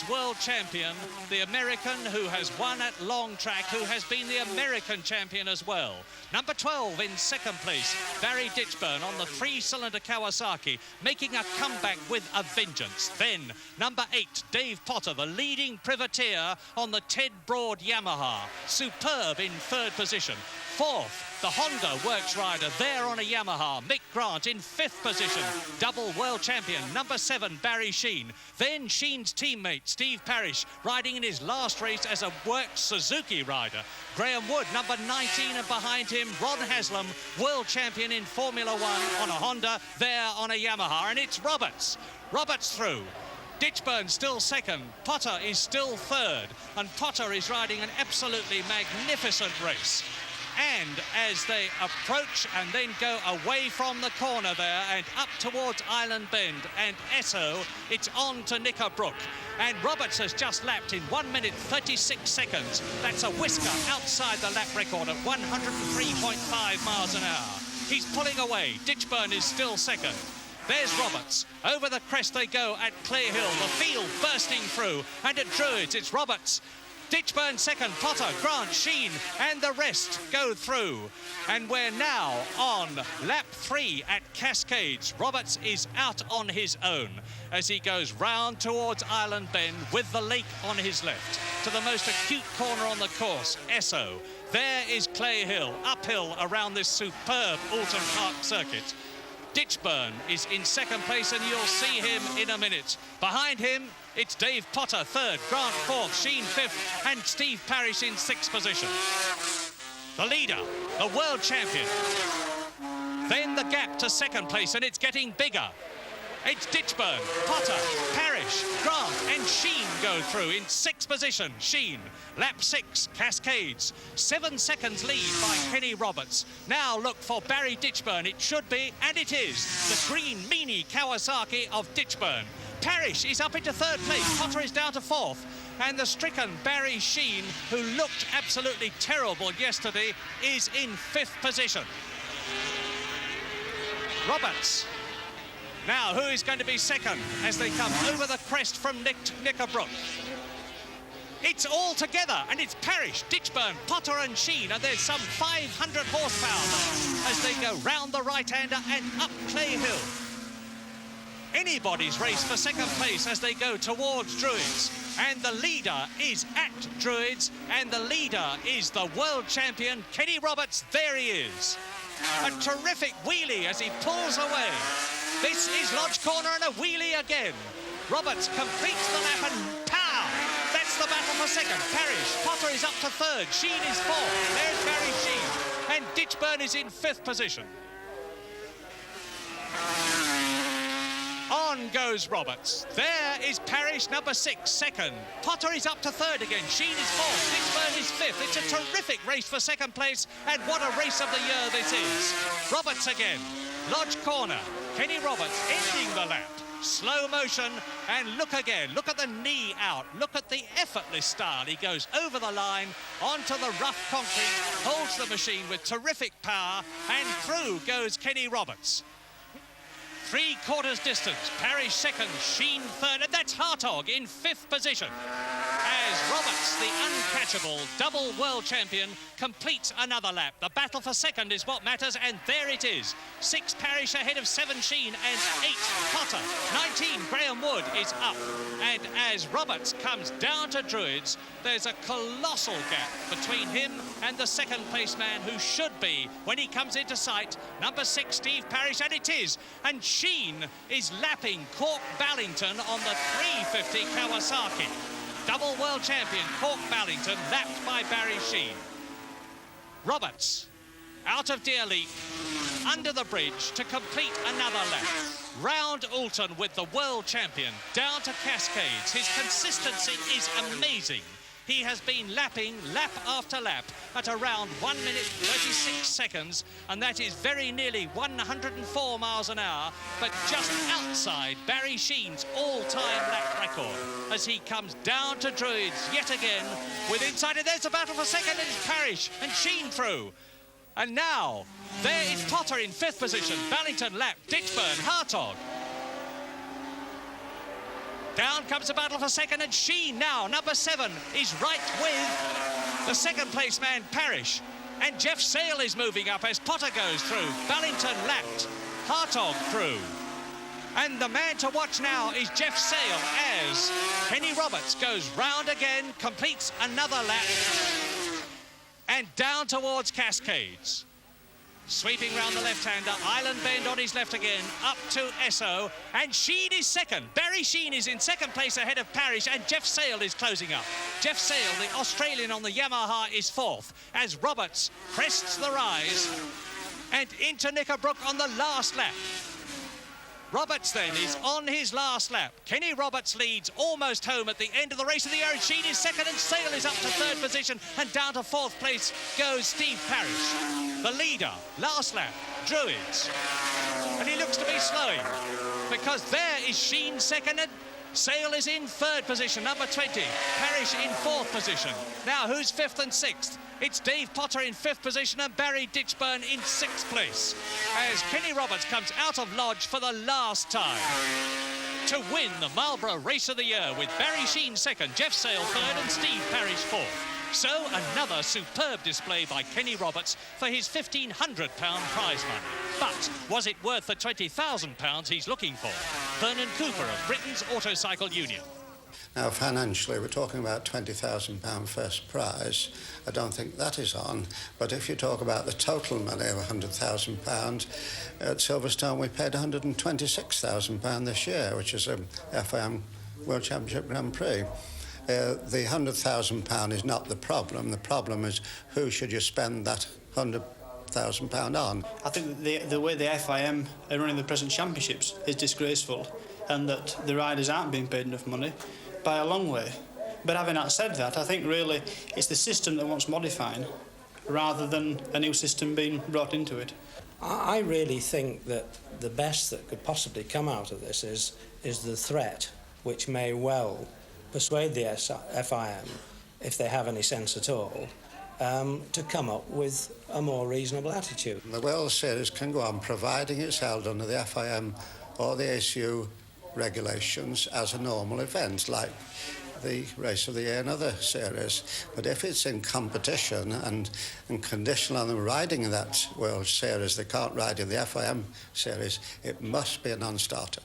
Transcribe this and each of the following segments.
World champion, the American who has won at long track, who has been the American champion as well. Number 12 in second place, Barry Ditchburn on the three-cylinder Kawasaki, making a comeback with a vengeance. Then number 8, Dave Potter, the leading privateer on the Ted Broad Yamaha, superb in third position. Fourth, the Honda Works rider there on a Yamaha, Mick Grant in fifth position, double world champion, number 7, Barry Sheene. Then Sheene's teammate, Steve Parrish, riding in his last race as a Works Suzuki rider. Graham Wood, number 19, and behind him, Ron Haslam, world champion in Formula One on a Honda, there on a Yamaha, and it's Roberts. Roberts through. Ditchburn still second, Potter is still third, and Potter is riding an absolutely magnificent race. And as they approach and then go away from the corner there and up towards Island Bend and Esso, it's on to Knickerbrook. And Roberts has just lapped in 1 minute 36 seconds. That's a whisker outside the lap record at 103.5 miles an hour. He's pulling away. Ditchburn is still second. There's Roberts. Over the crest they go at Clay Hill. The field bursting through. And at Druids, it's Roberts. Ditchburn second, Potter, Grant, Sheene, and the rest go through. And we're now on lap 3 at Cascades. Roberts is out on his own as he goes round towards Island Bend with the lake on his left to the most acute corner on the course, Esso. There is Clay Hill, uphill around this superb Alton Park circuit. Ditchburn is in second place, and you'll see him in a minute. Behind him, it's Dave Potter, third, Grant fourth, Sheene fifth, and Steve Parrish in sixth position. The leader, the world champion. Then the gap to second place, and it's getting bigger. It's Ditchburn, Potter, Parrish, Grant, and Sheene go through in sixth position. Sheene, lap 6, Cascades. 7 seconds lead by Kenny Roberts. Now look for Barry Ditchburn. It should be, and it is, the green meanie Kawasaki of Ditchburn. Parrish is up into third place. Potter is down to fourth. And the stricken Barry Sheene, who looked absolutely terrible yesterday, is in fifth position. Roberts. Now, who is going to be second as they come over the crest from Knickerbrook? It's all together, and it's Parrish, Ditchburn, Potter and Sheene, and there's some 500 horsepower as they go round the right-hander and up Clay Hill. Anybody's race for second place as they go towards Druids. And the leader is at Druids, and the leader is the world champion, Kenny Roberts. There he is. A terrific wheelie as he pulls away. This is Lodge Corner and a wheelie again. Roberts completes the lap and pow! That's the battle for second. Parrish, Potter is up to third. Sheene is fourth. There's Barry Sheene. And Ditchburn is in fifth position. On goes Roberts. There is Parrish, number 6, second. Potter is up to third again. Sheene is fourth. Ditchburn is fifth. It's a terrific race for second place, and what a race of the year this is. Roberts again. Lodge Corner. Kenny Roberts ending the lap. Slow motion, and look again. Look at the knee out. Look at the effortless style. He goes over the line, onto the rough concrete, holds the machine with terrific power, and through goes Kenny Roberts. 3/4 distance, Parrish second, Sheene third, and that's Hartog in fifth position. As Roberts, the uncatchable double world champion, completes another lap. The battle for second is what matters, and there it is. 6 Parrish ahead of 7 Sheene and 8 Potter. 19 Graham Wood is up. And as Roberts comes down to Druids, there's a colossal gap between him and the second place man who should be, when he comes into sight, number 6 Steve Parrish, and it is. And Sheene is lapping Cork Ballington on the 350 Kawasaki. Double world champion Cork Ballington, lapped by Barry Sheene. Roberts, out of Deerleek, under the bridge to complete another lap. Round Alton with the world champion, down to Cascades. His consistency is amazing. He has been lapping lap after lap at around 1 minute 36 seconds, and that is very nearly 104 miles an hour, but just outside Barry Sheene's all-time lap record as he comes down to Druids yet again with inside, and there's a battle for second, and it's Parrish and Sheene through. And now, there is Potter in fifth position, Ballington lap, Ditchburn, Hartog. Down comes the battle for second, and Sheen now, number 7, is right with the second place man, Parrish. And Jeff Sale is moving up as Potter goes through. Ballington lapped, Hartog through. And the man to watch now is Jeff Sale as Kenny Roberts goes round again, completes another lap, and down towards Cascades. Sweeping round the left-hander, Island Bend on his left again, up to Esso, and Sheen is second. Barry Sheen is in second place ahead of Parrish, and Jeff Sale is closing up. Jeff Sale, the Australian on the Yamaha, is fourth, as Roberts crests the rise, and into Knickerbrook on the last lap. Roberts then is on his last lap. Kenny Roberts leads almost home at the end of the race of the year, and Sheen is second, and Sale is up to third position, and down to fourth place goes Steve Parrish. The leader, last lap, Druids. And he looks to be slowing, because there is Sheen second, and Sale is in third position, number 20. Parrish in fourth position. Now, who's fifth and sixth? It's Dave Potter in fifth position and Barry Ditchburn in sixth place, as Kenny Roberts comes out of Lodge for the last time to win the Marlborough Race of the Year, with Barry Sheen second, Jeff Sale third, and Steve Parrish fourth. So another superb display by Kenny Roberts for his £1,500 prize money. But was it worth the £20,000 he's looking for? Vernon Cooper of Britain's Autocycle Union. Now, financially, we're talking about £20,000 first prize. I don't think that is on. But if you talk about the total money of £100,000, at Silverstone we paid £126,000 this year, which is a FIM World Championship Grand Prix. The £100,000 is not the problem. The problem is who should you spend that £100,000 on. I think the way the FIM are running the present championships is disgraceful, and that the riders aren't being paid enough money by a long way. But having said that, I think really it's the system that wants modifying rather than a new system being brought into it. I really think that the best that could possibly come out of this is the threat, which may well persuade the FIM, if they have any sense at all, to come up with a more reasonable attitude. The World Series can go on providing it's held under the FIM or the ACU regulations as a normal event, like the Race of the Year and other series. But if it's in competition and conditional on them riding in that World Series, they can't ride in the FIM series, it must be a non-starter.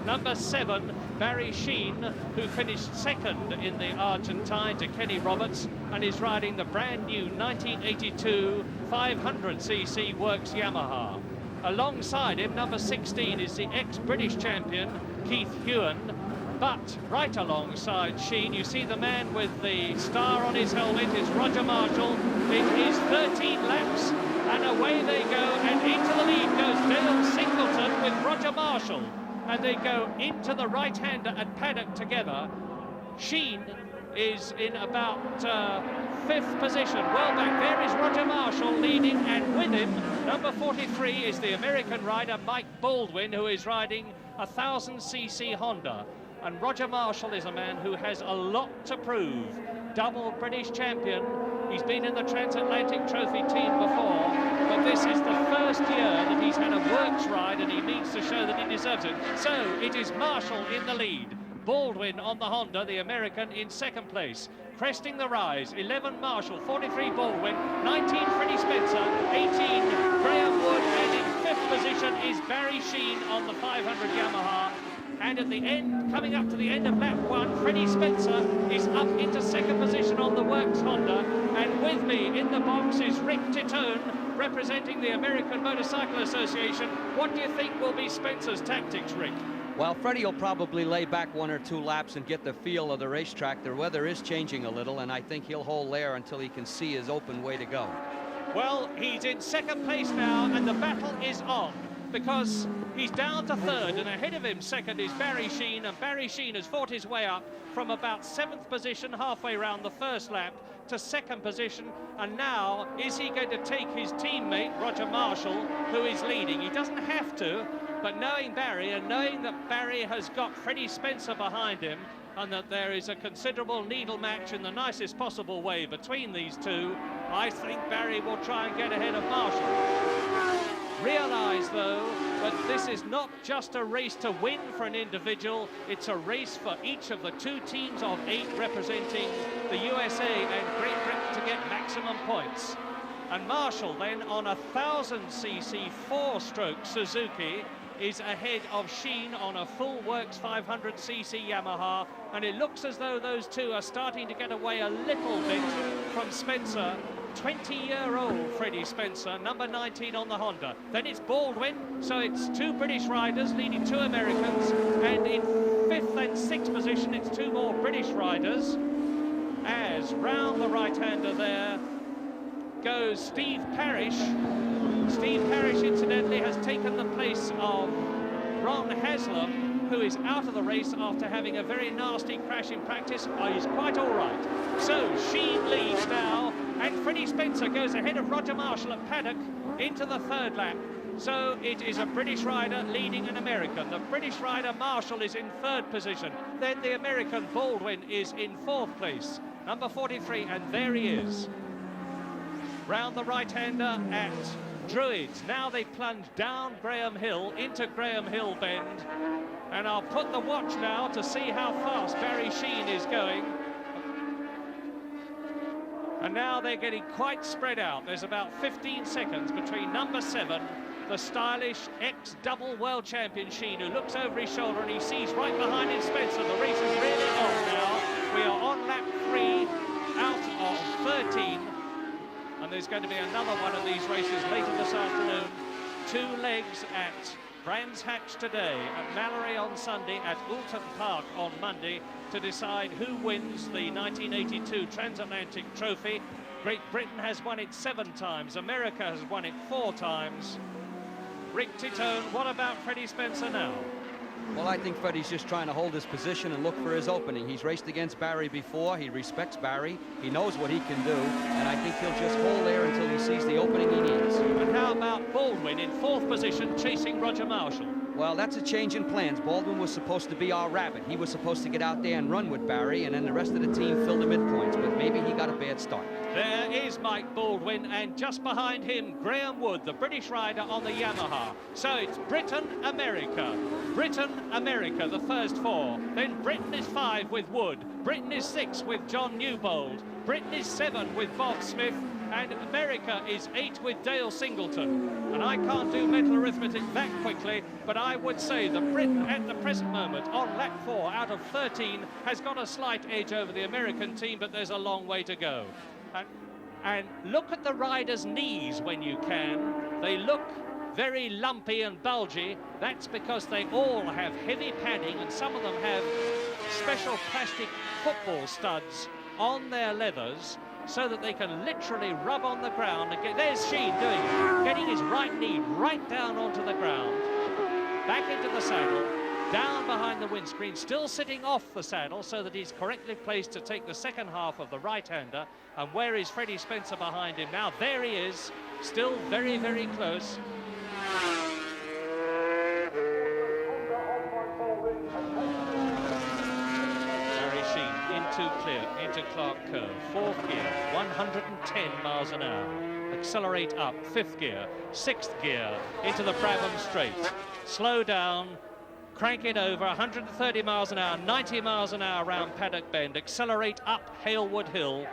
Number 7, Barry Sheen, who finished second in the Argentine to Kenny Roberts and is riding the brand new 1982 500cc Works Yamaha. Alongside him, number 16 is the ex-British champion, Keith Hewen. But right alongside Sheen, you see the man with the star on his helmet is Roger Marshall. It is 13 laps, and away they go, and into the lead goes Dale Singleton with Roger Marshall. And they go into the right-hander at paddock together. Sheen is in about fifth position. Well back there is Roger Marshall leading, and with him, number 43 is the American rider Mike Baldwin, who is riding a 1000cc Honda. And Roger Marshall is a man who has a lot to prove. Double British champion. He's been in the Transatlantic Trophy team before, but this is the first year that he's had a works ride, and he needs to show that he deserves it. So it is Marshall in the lead. Baldwin on the Honda, the American, in second place. Cresting the rise, 11 Marshall, 43 Baldwin, 19 Freddie Spencer, 18 Graham Wood, and in fifth position is Barry Sheen on the 500 Yamaha. And at the end, coming up to the end of lap 1, Freddie Spencer is up into second position on the Works Honda. And with me in the box is Rick Titone, representing the American Motorcycle Association. What do you think will be Spencer's tactics, Rick? Well, Freddie will probably lay back 1 or 2 laps and get the feel of the racetrack. The weather is changing a little, and I think he'll hold there until he can see his open way to go. Well, he's in second place now, and the battle is on, because he's down to third, and ahead of him second is Barry Sheene, and Barry Sheene has fought his way up from about 7th position halfway round the first lap to 2nd position, and now is he going to take his teammate Roger Marshall, who is leading? He doesn't have to, but knowing Barry and knowing that Barry has got Freddie Spencer behind him, and that there is a considerable needle match in the nicest possible way between these two, I think Barry will try and get ahead of Marshall. Realise, though, that this is not just a race to win for an individual, it's a race for each of the 2 teams of 8 representing the USA and Great Britain to get maximum points. And Marshall then on a 1000cc 4-stroke Suzuki is ahead of Sheene on a full works 500cc Yamaha, and it looks as though those two are starting to get away a little bit from Spencer. 20-year-old Freddie Spencer, number 19 on the Honda. Then it's Baldwin, so it's 2 British riders leading 2 Americans, and in 5th and 6th position it's 2 more British riders, as round the right-hander there goes Steve Parrish. Steve Parrish, incidentally, has taken the place of Ron Haslam, who is out of the race after having a very nasty crash in practice. He's quite all right. So Sheene leads now, and Freddie Spencer goes ahead of Roger Marshall at Paddock into the 3rd lap. So it is a British rider leading an American. The British rider Marshall is in 3rd position. Then the American Baldwin is in 4th place, number 43, and there he is. Round the right-hander at Druids. Now they plunge down Graham Hill into Graham Hill Bend, and I'll put the watch now to see how fast Barry Sheene is going. And now they're getting quite spread out. There's about 15 seconds between number 7, the stylish ex-double world champion Sheene, who looks over his shoulder and he sees right behind him Spencer. The race is really on now. We are on lap 3 out of 13. And there's going to be another one of these races later this afternoon. 2 legs at Brands Hatch today, at Mallory on Sunday, at Oulton Park on Monday, to decide who wins the 1982 Transatlantic Trophy. Great Britain has won it 7 times. America has won it 4 times. Rick Titone, what about Freddie Spencer now? Well, I think Freddie's just trying to hold his position and look for his opening. He's raced against Barry before. He respects Barry. He knows what he can do, and I think he'll just hold there until he sees the opening he needs. And how about Baldwin in 4th position, chasing Roger Marshall? Well, that's a change in plans. Baldwin was supposed to be our rabbit. He was supposed to get out there and run with Barry, and then the rest of the team fill the midpoints, but maybe he got a bad start. There is Mike Baldwin, and just behind him, Graham Wood, the British rider on the Yamaha. So it's Britain, America. Britain, America, the first 4. Then Britain is 5 with Wood. Britain is 6 with John Newbold. Britain is 7 with Bob Smith. And America is 8 with Dale Singleton. And I can't do mental arithmetic that quickly, but I would say that Britain at the present moment on lap 4 out of 13 has got a slight edge over the American team, but there's a long way to go. And look at the riders' knees when you can. They look very lumpy and bulgy. That's because they all have heavy padding, and some of them have special plastic football studs on their leathers, so that they can literally rub on the ground and get... There's Sheene doing it, getting his right knee right down onto the ground, back into the saddle, down behind the windscreen, still sitting off the saddle so that he's correctly placed to take the second half of the right-hander. And where is Freddie Spencer behind him now? There he is, still very, very close. Into clear, into Clark Curve, 4th gear, 110 miles an hour. Accelerate up, 5th gear, 6th gear, into the Brabham Straight. Slow down, crank it over, 130 miles an hour, 90 miles an hour around Paddock Bend. Accelerate up Halewood Hill.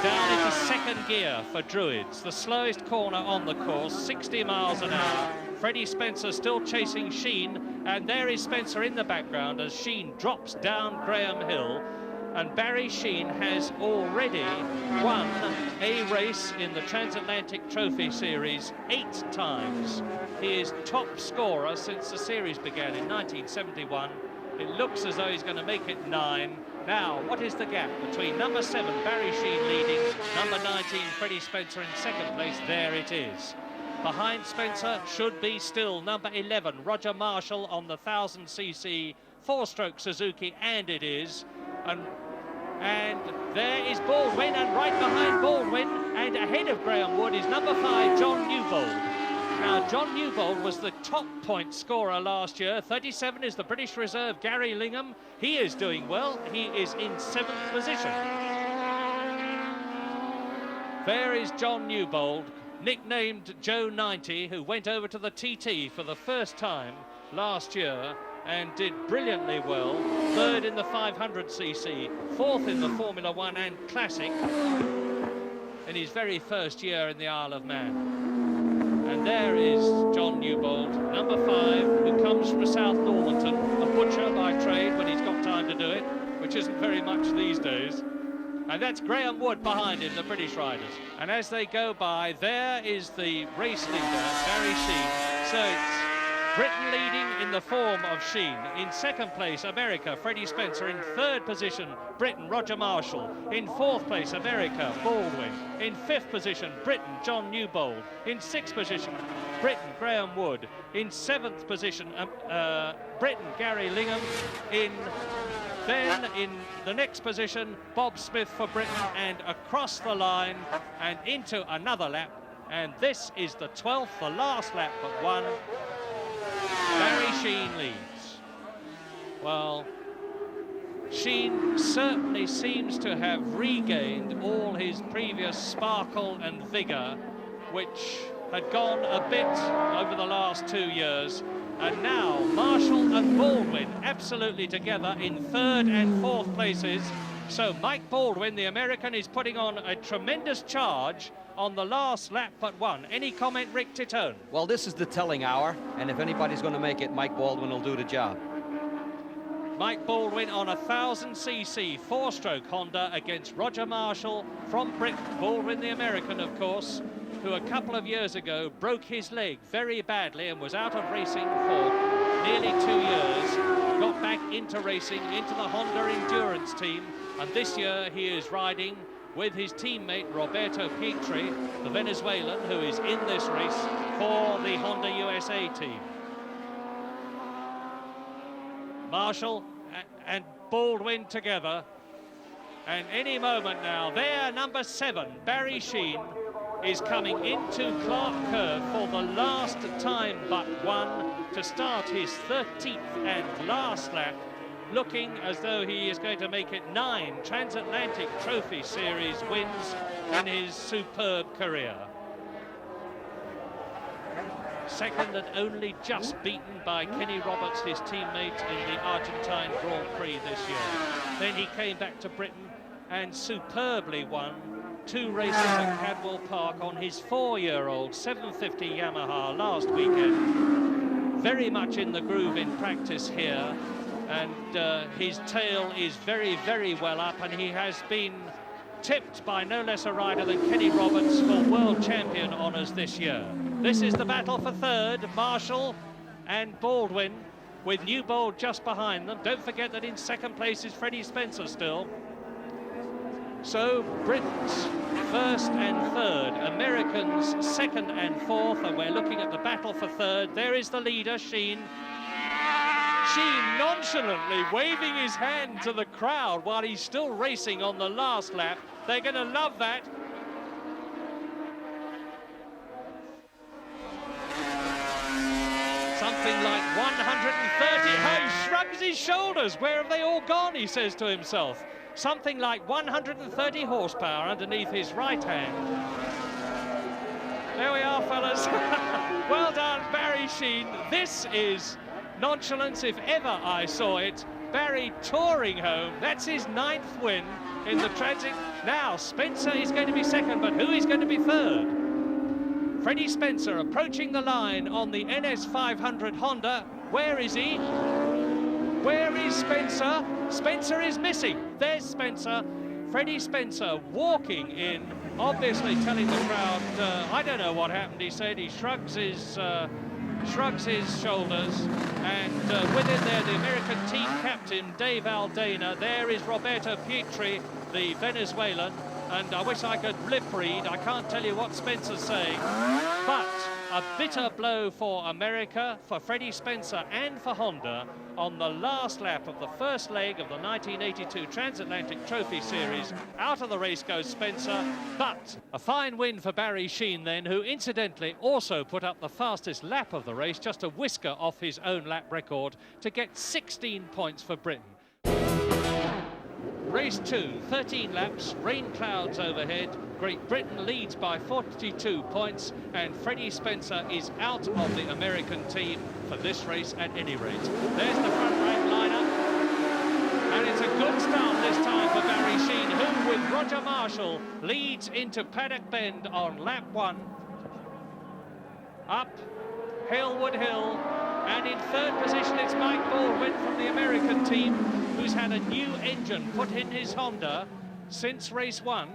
Down into 2nd gear for Druids, the slowest corner on the course, 60 miles an hour. Freddie Spencer still chasing Sheene, and there is Spencer in the background as Sheene drops down Graham Hill. And Barry Sheene has already won a race in the Transatlantic Trophy Series 8 times. He is top scorer since the series began in 1971. It looks as though he's going to make it 9. Now, what is the gap between number 7, Barry Sheene, leading, number 19, Freddie Spencer in second place? There it is. Behind Spencer should be still number 11, Roger Marshall on the 1000cc 4-stroke Suzuki, and it is. And there is Baldwin, and right behind Baldwin and ahead of Graham Wood is number 5, John Newbold. Now, John Newbold was the top point scorer last year. 37 is the British reserve, Gary Lingham. He is doing well. He is in 7th position. There is John Newbold, nicknamed Joe 90, who went over to the TT for the first time last year and did brilliantly well. 3rd in the 500cc, 4th in the Formula One and Classic in his very first year in the Isle of Man. And there is John Newbold, number 5, who comes from South Normanton, a butcher by trade when he's got time to do it, which isn't very much these days. And that's Graham Wood behind him, the British riders. And as they go by, there is the race leader, Barry Sheene. So it's Britain leading in the form of Sheene. In 2nd place, America, Freddie Spencer. In 3rd position, Britain, Roger Marshall. In 4th place, America, Baldwin. In 5th position, Britain, John Newbold. In 6th position, Britain, Graham Wood. In 7th position, Britain, Gary Lingham. Then in the next position, Bob Smith for Britain, and across the line and into another lap. And this is the 12th, the last lap but one. Barry Sheene leads. Well, Sheene certainly seems to have regained all his previous sparkle and vigour, which had gone a bit over the last 2 years. And now Marshall and Baldwin absolutely together in 3rd and 4th places. So Mike Baldwin, the American, is putting on a tremendous charge on the last lap but one. Any comment, Rick Titone? Well, this is the telling hour, and if anybody's going to make it, Mike Baldwin will do the job. Mike Baldwin on a 1000cc 4-stroke Honda against Roger Marshall from Britain. Baldwin, the American, of course, who a couple of years ago broke his leg very badly and was out of racing for nearly 2 years. Got back into racing, into the Honda Endurance team, and this year he is riding with his teammate Roberto Pietri, the Venezuelan, who is in this race for the Honda USA team. Marshall and Baldwin together, and any moment now, there, number 7, Barry Sheene, is coming into Clark Curve for the last time but one to start his 13th and last lap, looking as though he is going to make it 9 Transatlantic Trophy Series wins in his superb career. Second and only just beaten by Kenny Roberts, his teammate in the Argentine Grand Prix this year. Then he came back to Britain and superbly won 2 races at Cadwell Park on his 4-year-old 750 Yamaha last weekend. Very much in the groove in practice here, and his tail is very, very well up, and he has been tipped by no less a rider than Kenny Roberts for world champion honours this year. This is the battle for 3rd, Marshall and Baldwin, with Newbold just behind them. Don't forget that in 2nd place is Freddie Spencer still. So Britain's 1st and 3rd, Americans 2nd and 4th, and we're looking at the battle for 3rd. There is the leader, Sheene. Sheene nonchalantly waving his hand to the crowd while he's still racing on the last lap. They're going to love that. Something like 130. He shrugs his shoulders. Where have they all gone, he says to himself. Something like 130 horsepower underneath his right hand. There we are, fellas. Well done, Barry Sheene. This is nonchalance if ever I saw it. Barry touring home. That's his 9th win in the Transit. Now, Spencer is going to be 2nd, but who is going to be 3rd? Freddie Spencer approaching the line on the NS 500 Honda. Where is he? Where is Spencer? Spencer is missing. There's Spencer. Freddie Spencer walking in, obviously telling the crowd, I don't know what happened, he said. He shrugs his shoulders, and with it there, the American team captain, Dave Aldana. There is Roberto Pietri, the Venezuelan, and I wish I could lip read. I can't tell you what Spencer's saying, but a bitter blow for America, for Freddie Spencer and for Honda on the last lap of the first leg of the 1982 Transatlantic Trophy Series. Out of the race goes Spencer, but a fine win for Barry Sheene then, who incidentally also put up the fastest lap of the race, just a whisker off his own lap record, to get 16 points for Britain. Race 2, 13 laps, rain clouds overhead. Great Britain leads by 42 points, and Freddie Spencer is out of the American team for this race at any rate. There's the front rank lineup, and it's a good start this time for Barry Sheene, who, with Roger Marshall, leads into Paddock Bend on lap 1. Up Halewood Hill, and in third position it's Mike Baldwin from the American team, who's had a new engine put in his Honda since race 1.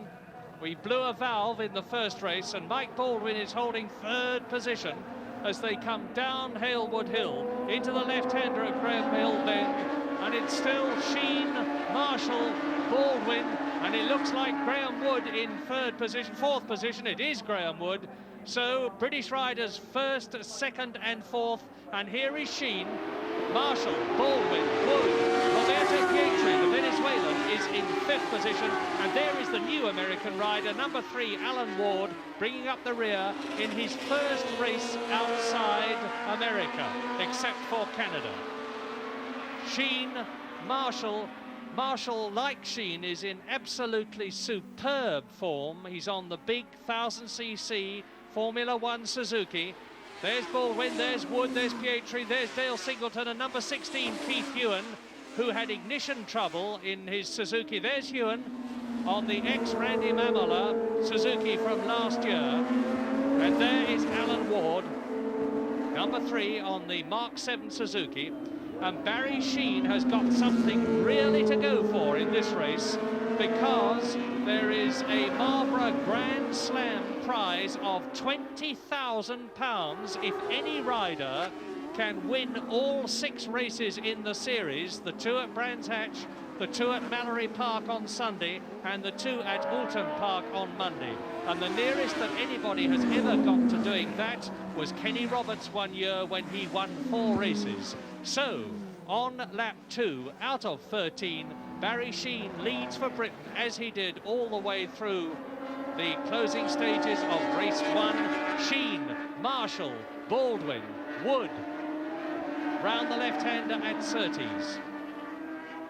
We blew a valve in the first race, and Mike Baldwin is holding third position as they come down Halewood Hill into the left-hander at Graham Hill Bend, and it's still Sheene, Marshall, Baldwin, and it looks like Graham Wood in fourth position. It is Graham Wood. So British riders first, second and fourth, and here is Sheene, Marshall, Baldwin, Wood. Roberto Pietri, the Venezuelan, is in fifth position, and there is the new American rider, number 3, Alan Ward, bringing up the rear in his first race outside America, except for Canada. Sheene, Marshall, like Sheene, is in absolutely superb form. He's on the big 1000cc Formula One Suzuki. There's Baldwin, there's Wood, there's Pietri, there's Dale Singleton, and number 16, Keith Ewan, who had ignition trouble in his Suzuki. There's Ewan on the ex-Randy Mamola Suzuki from last year. And there is Alan Ward, number 3 on the Mark 7 Suzuki. And Barry Sheene has got something really to go for in this race, because there is a Marlborough Grand Slam prize of £20,000 if any rider can win all 6 races in the series, the 2 at Brands Hatch, the 2 at Mallory Park on Sunday, and the 2 at Alton Park on Monday. And the nearest that anybody has ever got to doing that was Kenny Roberts one year when he won 4 races. So, on lap 2, out of 13, Barry Sheene leads for Britain, as he did all the way through the closing stages of race 1. Sheene, Marshall, Baldwin, Wood, round the left-hander at Surtees.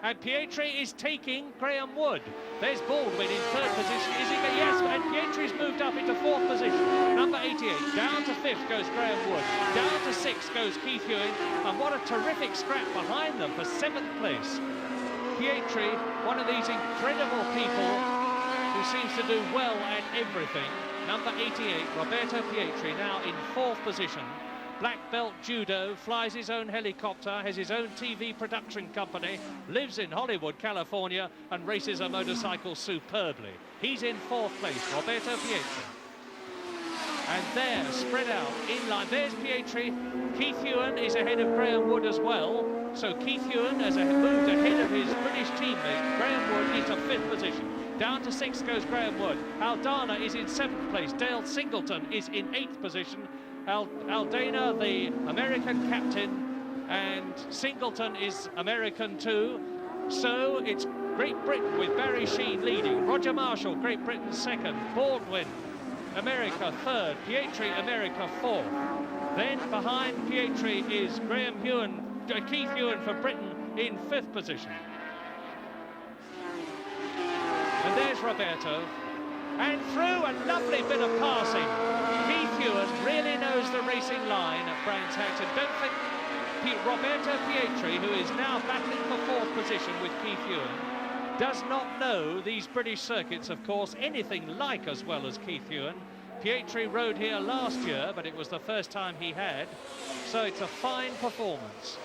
And Pietri is taking Graham Wood. There's Baldwin in third position. Is he? Yes, and Pietri's moved up into fourth position. Number 88. Down to fifth goes Graham Wood. Down to sixth goes Keith Ewing. And what a terrific scrap behind them for 7th place. Pietri, one of these incredible people who seems to do well at everything. Number 88, Roberto Pietri, now in 4th position. Black belt judo, flies his own helicopter, has his own TV production company, lives in Hollywood, California, and races a motorcycle superbly. He's in 4th place, Roberto Pietri. And there, spread out, in line, there's Pietri. Keith Ewan is ahead of Graham Wood as well. So Keith Ewan has moved ahead of his British teammate, Graham Wood, into 5th position. Down to 6th goes Graham Wood. Aldana is in 7th place. Dale Singleton is in 8th position. Aldana, the American captain, and Singleton is American too. So it's Great Britain with Barry Sheene leading. Roger Marshall, Great Britain 2nd. Baldwin, America 3rd. Pietri, America 4th. Then behind Pietri is Keith Ewan for Britain in 5th position. And there's Roberto. And through a lovely bit of passing. Keith Ewan really knows the racing line at Brands Hatch. And don't think Roberto Pietri, who is now battling for 4th position with Keith Ewan, does not know these British circuits, of course, anything like as well as Keith Ewan. Pietri rode here last year, but it was the first time he had. So it's a fine performance.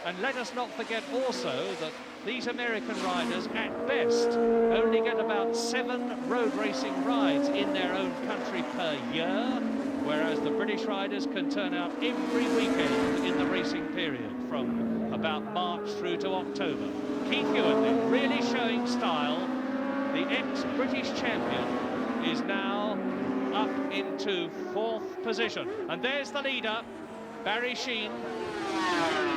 And let us not forget also that these American riders, at best, only get about 7 road racing rides in their own country per year, whereas the British riders can turn out every weekend in the racing period from about March through to October. Keith Ewan then really showing style. The ex-British champion is now up into 4th position. And there's the leader, Barry Sheene,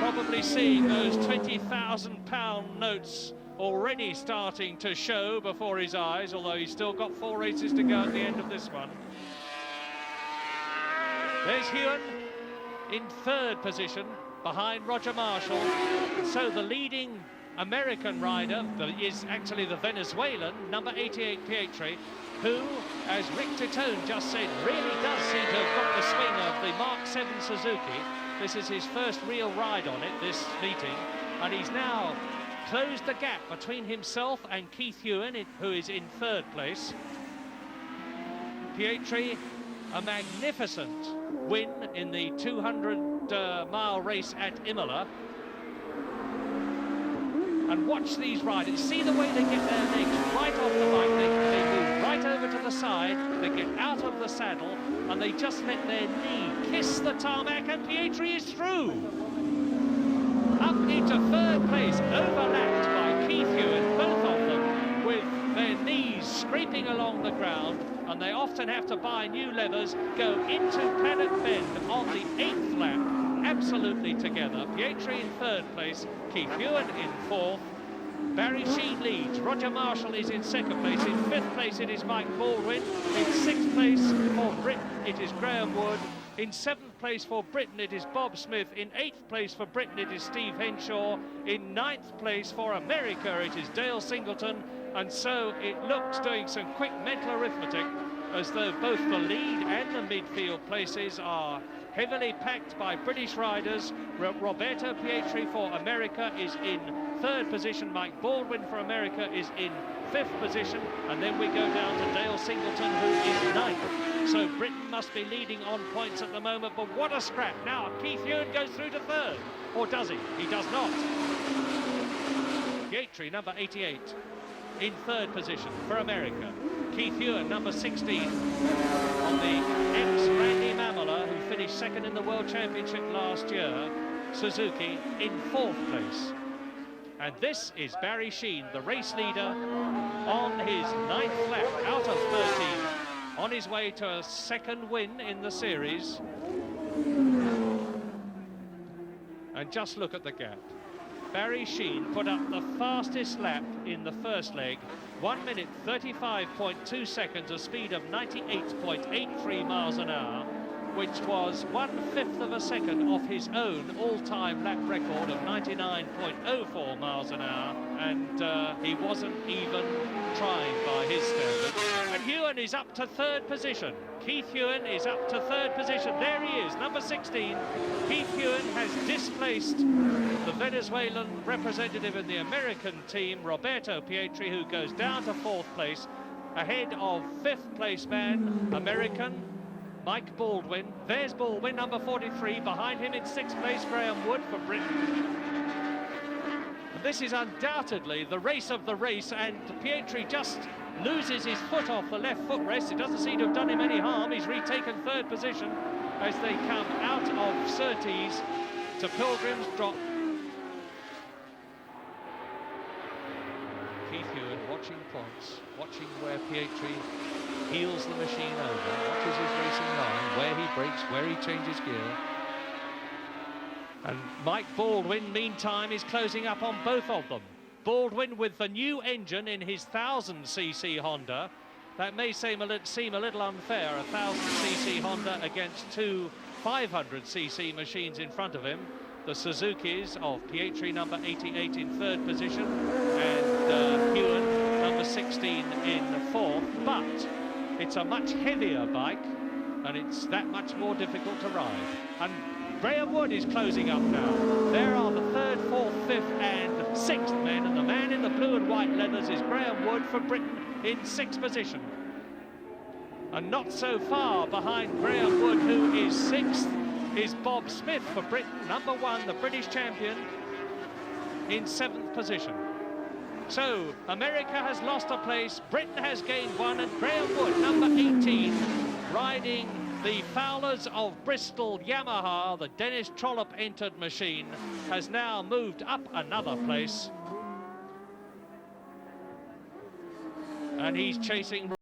probably seeing those £20,000 notes already starting to show before his eyes, although he's still got 4 races to go at the end of this one. There's Ewan in 3rd position behind Roger Marshall. So the leading American rider is actually the Venezuelan, number 88, Pietri, who, as Rick Titone just said, really does seem to have got the swing of the Mark 7 Suzuki. This is his first real ride on it, this meeting, and he's now closed the gap between himself and Keith Ewan, who is in 3rd place. Pietri, a magnificent win in the 200-mile race at Imola. And watch these riders. See the way they get their legs right off the bike. They move right over to the side. They get out of the saddle, and they just let their knee kiss the tarmac, and Pietri is through. Up into 3rd place, overlapped by Keith Ewan, both of them with their knees scraping along the ground, and they often have to buy new levers, go into Planet Bend on the 8th lap, absolutely together. Pietri in 3rd place, Keith Ewan in 4th. Barry Sheene leads. Roger Marshall is in 2nd place. In 5th place, it is Mike Baldwin. In 6th place for Britain, it is Graham Wood. In 7th place for Britain, it is Bob Smith. In 8th place for Britain, it is Steve Henshaw. In 9th place for America, it is Dale Singleton. And so it looks, doing some quick mental arithmetic, as though both the lead and the midfield places are heavily packed by British riders. Roberto Pietri for America is in 3rd position. Mike Baldwin for America is in 5th position. And then we go down to Dale Singleton, who is 9th. So Britain must be leading on points at the moment, but what a scrap. Now Keith Ewan goes through to 3rd. Or does he? He does not. Pietri, number 88, in 3rd position for America. Keith Ewan, number 16, on the ex-Randy Mamola, who finished 2nd in the World Championship last year, Suzuki, in 4th place. And this is Barry Sheene, the race leader, on his 9th lap out of 13, on his way to a 2nd win in the series. And just look at the gap. Barry Sheene put up the fastest lap in the first leg, 1 minute 35.2 seconds, a speed of 98.83 miles an hour, which was 1/5 of a second off his own all-time lap record of 99.04 miles an hour, and he wasn't even trying by his standards. And Ewan is up to 3rd position. Keith Ewan is up to 3rd position. There he is, number 16. Keith Ewan has displaced the Venezuelan representative in the American team, Roberto Pietri, who goes down to 4th place, ahead of 5th place man, American Mike Baldwin. There's Baldwin, number 43. Behind him in 6th place, Graham Wood for Britain. And this is undoubtedly the race of the race, and Pietri just loses his foot off the left footrest. It doesn't seem to have done him any harm. He's retaken 3rd position as they come out of Surtees to Pilgrim's Drop. Keith Ewan watching points, watching where Pietri heels the machine over, watches his racing line, where he brakes, where he changes gear. And Mike Baldwin, meantime, is closing up on both of them. Baldwin with the new engine in his 1000cc Honda. That may seem a little unfair, a 1000cc Honda against 2 500cc machines in front of him. The Suzukis of Pietri, number 88, in 3rd position, and Ewan, number 16, in 4th. But it's a much heavier bike, and it's that much more difficult to ride. And Graham Wood is closing up now. There are the 3rd, 4th, 5th and 6th men, and the man in the blue and white leathers is Graham Wood for Britain in 6th position. And not so far behind Graham Wood, who is 6th, is Bob Smith for Britain, number 1, the British champion, in 7th position. So, America has lost a place, Britain has gained one, and Graham Wood, number 18, riding the Fowlers of Bristol Yamaha, the Dennis Trollope entered machine, has now moved up another place. And he's chasing